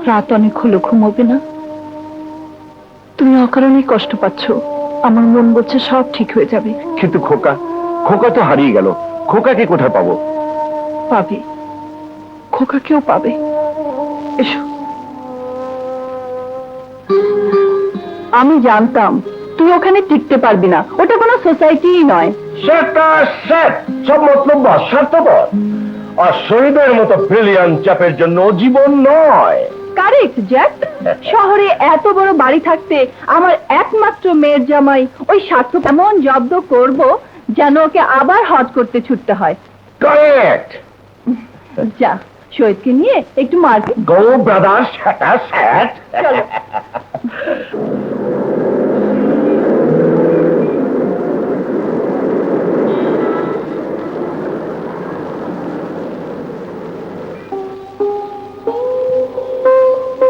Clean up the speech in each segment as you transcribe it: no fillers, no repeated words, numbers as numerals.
রাত অনেক হলো, ঘুমোবে না? তুমি অকারণেই কষ্ট পাচ্ছ। আমার মন বলছে সব ঠিক হয়ে যাবে। কিন্তু খোকা, খোকা তো হারিয়ে গেল। খোকাকে কোথায় পাবো? পাবে, খোকাকেও পাবে। এসো। আমি জানতাম তুই ওখানে টিকতে পারবি না, ওটা কোনো সোসাইটিই নয়। সব মতলব স্বার্থপর। আর শহীদের মতো ব্রিলিয়ান্ট চাপের জন্য জীবন নয়। Correct Jack. শহরে এত বড় বাড়ি থাকতে আমার একমাত্র মেয়ের জামাই ওই স্বার্থ এমন জব্দ করব যেন ওকে আবার হজ করতে ছুটতে হয়। কারেক্ট। যা, শহীদকে নিয়ে একটু মার্কেট। গো ব্রাদার, স্যাট।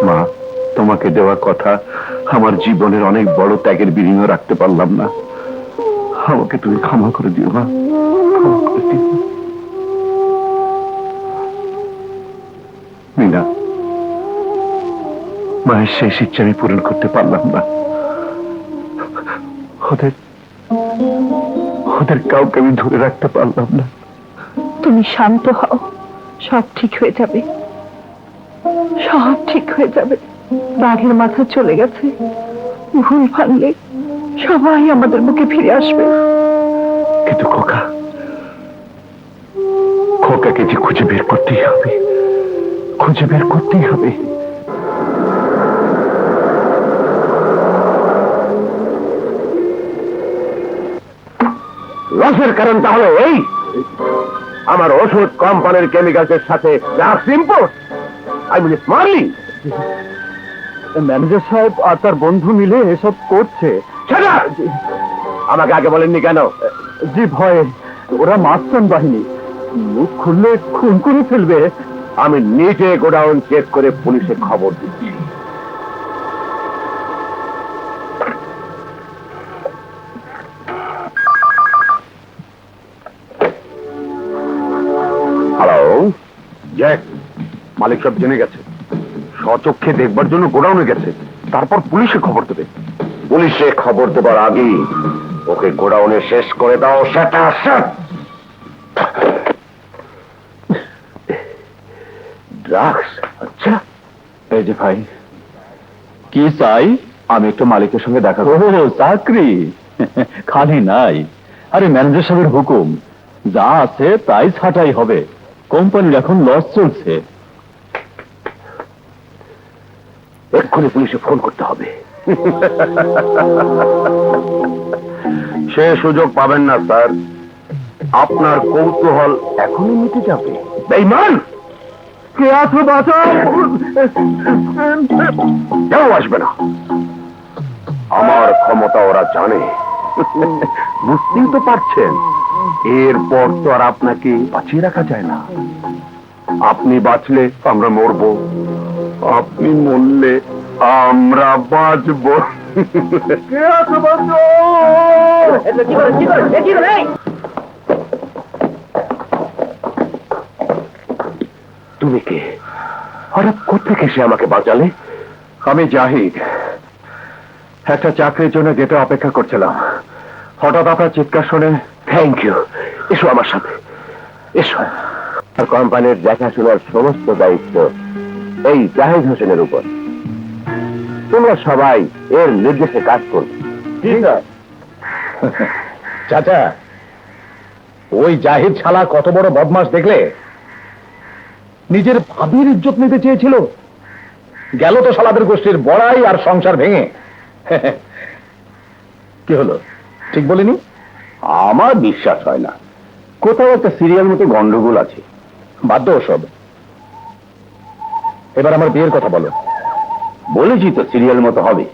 মা, তোমাকে দেওয়া কথা আমার জীবনের অনেক বড় ত্যাগের বিনিময় রাখতে পারলাম না। আমাকে তুমি ক্ষমা করে দিও মা, ক্ষমা করে দিও। মিনা, মায়ের শেষ ইচ্ছা আমি পূরণ করতে পারলাম না। ওদের ওদের কাউকে আমি ধরে রাখতে পারলাম না। তুমি শান্ত হও, সব ঠিক হয়ে যাবে, সব ঠিক হয়ে যাবে। বাঘের মাথা চলে গেছে, ভুল ভাঙলে সবাই আমাদের বুকে ফিরে আসবে। কিন্তু খোকা, খোকাকে যে খুঁজে বের করতেই হবে, খুঁজে বের করতেই হবে। লসের কারণ তাহলে এই, আমার ওষুধ কোম্পানির কেমিক্যালসের সাথে drugs import. I mean smuggling. Manager সাহেব আর তার বন্ধু মিলে এসব করছে। আমাকে আগে বলেননি কেন? জি, ভয়ে। ওরা মাস্তান বাহিনী, মুখ খুললে খুন করে ফেলবে। আমি নিজে গোডাউন চেক করে পুলিশে খবর দিচ্ছি। হ্যালো জ্যাক, মালিক সব জেনে গেছে। স্বচক্ষে দেখবার জন্য গোডাউনে গেছে, তারপর পুলিশে খবর দেবে। পুলিশে খবর দেবার আগেই ওকে গোডাউনে শেষ করে দাও। ড্রাগস? আচ্ছা, এই যে ভাই, কি চাই? আমি একটু মালিকের সঙ্গে দেখা করব। চাকরি খালি নাই। আরে ম্যানেজার সাহেবের হুকুম, যা আছে তাই ছাঁটাই হবে। কোম্পানির এখন লস চলছে। এক্ষুনি পুলিশে ফোন করতে হবে। সে সুযোগ পাবেন না স্যার। আপনার কৌতূহল এখনই মিটে যাবে। বেঈমান, কে আছো বাঁচাও। কেউ আসবে না। আমার ক্ষমতা ওরা জানে। বুঝতেই তো পারছেন, এরপর তো আর আপনাকে বাঁচিয়ে রাখা যায় না। আপনি বাঁচলে আমরা মরব, আপনি মরলে আমরা বাঁচব। তুমি কে? হঠাৎ কোত্থেকে এসে আমাকে বাঁচালে? আমি জাহিদ, একটা চাকরির জন্য যেতে অপেক্ষা করছিলাম। হঠাৎ আপনার চিৎকার শুনে। Thank you. এসো আমার সাথে, এসো। কোম্পানির দেখাশোনার সমস্ত দায়িত্ব এই জাহিদ হোসেনের উপর। তোমরা সবাই এর নির্দেশে কাজ করবে। ঠিক আছে চাচা, ওই জাহিদ শালা কত বড় বদমাশ দেখলে? নিজের ভাবির ইজ্জত নিতে চেয়েছিল, গেল তো শালাদের গোষ্ঠীর বড়াই আর সংসার ভেঙে। কি হলো, ঠিক বলিনি? আমার বিশ্বাস হয় না, কোথাও একটা সিরিয়াল মতো গন্ডগোল আছে। বাধ্য ওসব। এবার আমার বিয়ের কথা বলো। বলেছি তো সিরিয়াল মতো হবে।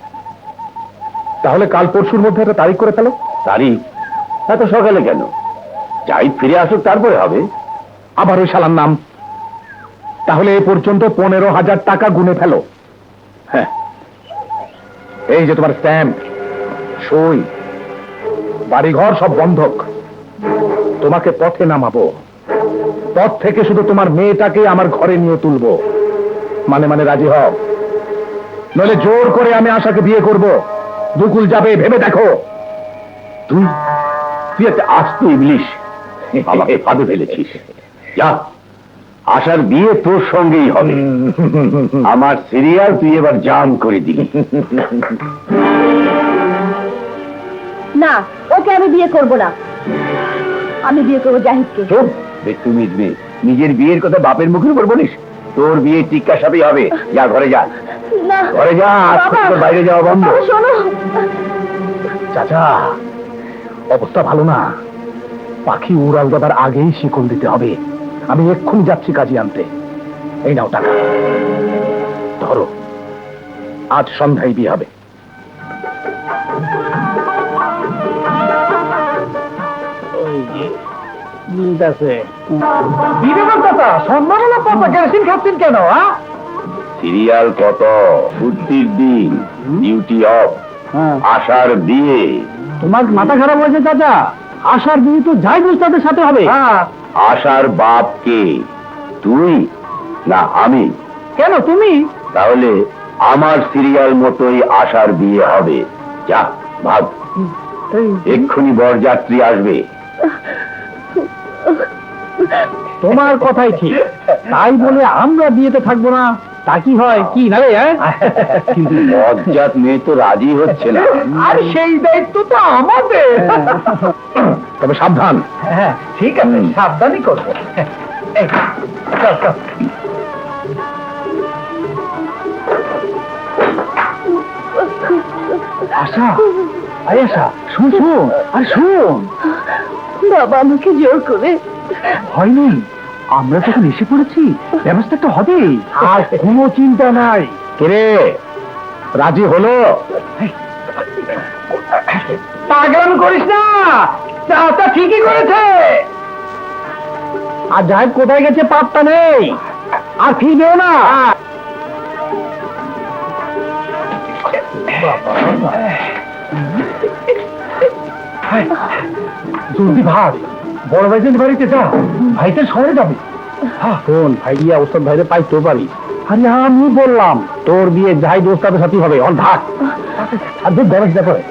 তাহলে কাল পরশুর মধ্যে একটা তারিখ করে ফেলো। তারিখ? এত সকালে কেন? জাহিদ ফিরে আসুক তারপরে হবে। আবার ওই শালার নাম। তাহলে এ পর্যন্ত 15,000 টাকা গুনে ফেলো। হ্যাঁ, এই যে তোমার স্ট্যাম্প, সই, বাড়িঘর সব বন্ধক। তোমাকে পথে নামাবো, পথ থেকে শুধু তোমার মেয়েটাকে আমার ঘরে নিয়ে তুলবো। মানে মানে রাজি হও, নইলে জোর করে আমি আশাকে বিয়ে করব। দুকুল যাবে ভেবে দেখো। তুই তুই একটা আস্ত ইবলিশ, আমাকে ফাঁদে ফেলেছিস। যা, আশার বিয়ে তোর সঙ্গেই হবে। আমার সিরিয়াল তুই এবার জাম করে দিবি। না, ওকে আমি বিয়ে করব না। আমি বিয়ে করবো জাহিদকে। চুপ, তুমি নিজের বিয়ের কথা বাপের মুখের উপর বলিস? তোর বিয়ে টিক্কা সাপে হবে। যা, ঘরে যা, না ঘরে যা, আজ থেকে তোর বাইরে যাওয়া বন্ধ। বাবা, শোনো। চাচা, অবস্থা ভালো না। পাখি উড়াল দেবার আগেই শিকল দিতে হবে। আমি এক্ষুনি যাচ্ছি কাজী আনতে। এই নাও টাকা, ধরো, আজ সন্ধ্যায় বিয়ে হবে। সিরিয়াল কত? ছুটির দিন, ডিউটি অফ, আশার বিয়ে। তোমার মাথা খারাপ হয়েছে চাচা? আশার বিয়ে তো জাহিদ উস্তাদের সাথে হবে। আশার বাপ কে? তুই না আমি? কেন তুমি? তাহলে আমার সিরিয়াল মতোই আশার বিয়ে হবে। যা, ভাগ, এক্ষুনি বরযাত্রী আসবে। তোমার কথাই ঠিক, তাই বলে আমরা বিয়েতে থাকবো না, তা কি হয়? কি না রে? কিন্তু বরযাত মেয়ে তো রাজি হচ্ছে না। আর সেই দায়িত্ব তো আমাদের। তবে সাবধান। হ্যাঁ ঠিক আছে, সাবধানই করবো। আশা, আরে আশা, শুন শুন, আরে শুন। বাবা আমাকে জোর করে। হয়নি, আমরা যখন এসে পড়েছি, ব্যবস্থা তো হবেই। আর কোনো চিন্তা নাই। কে রাজি হলো? পাগলামি করিস না, চাচা ঠিকই করেছে। আর জাহেদ কোথায় গেছে পাত্তা নেই, আর ফিরবেও না। জলদি ভাগ, বড় ভাইদের বাড়িতে যা, ভাইতে শহরে যাবে। শোন, ভাই গিয়া ওস্তাদ ভাইরে পাইতেও পারি। আরে আমি বললাম তোর বিয়ে জাহিদ ওস্তাদের সাথে হবে। অন ভাগ, আর দেখ করে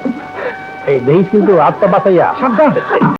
এই দেখিস কিন্তু আত্মা বাঁচাইয়া। সাবধান।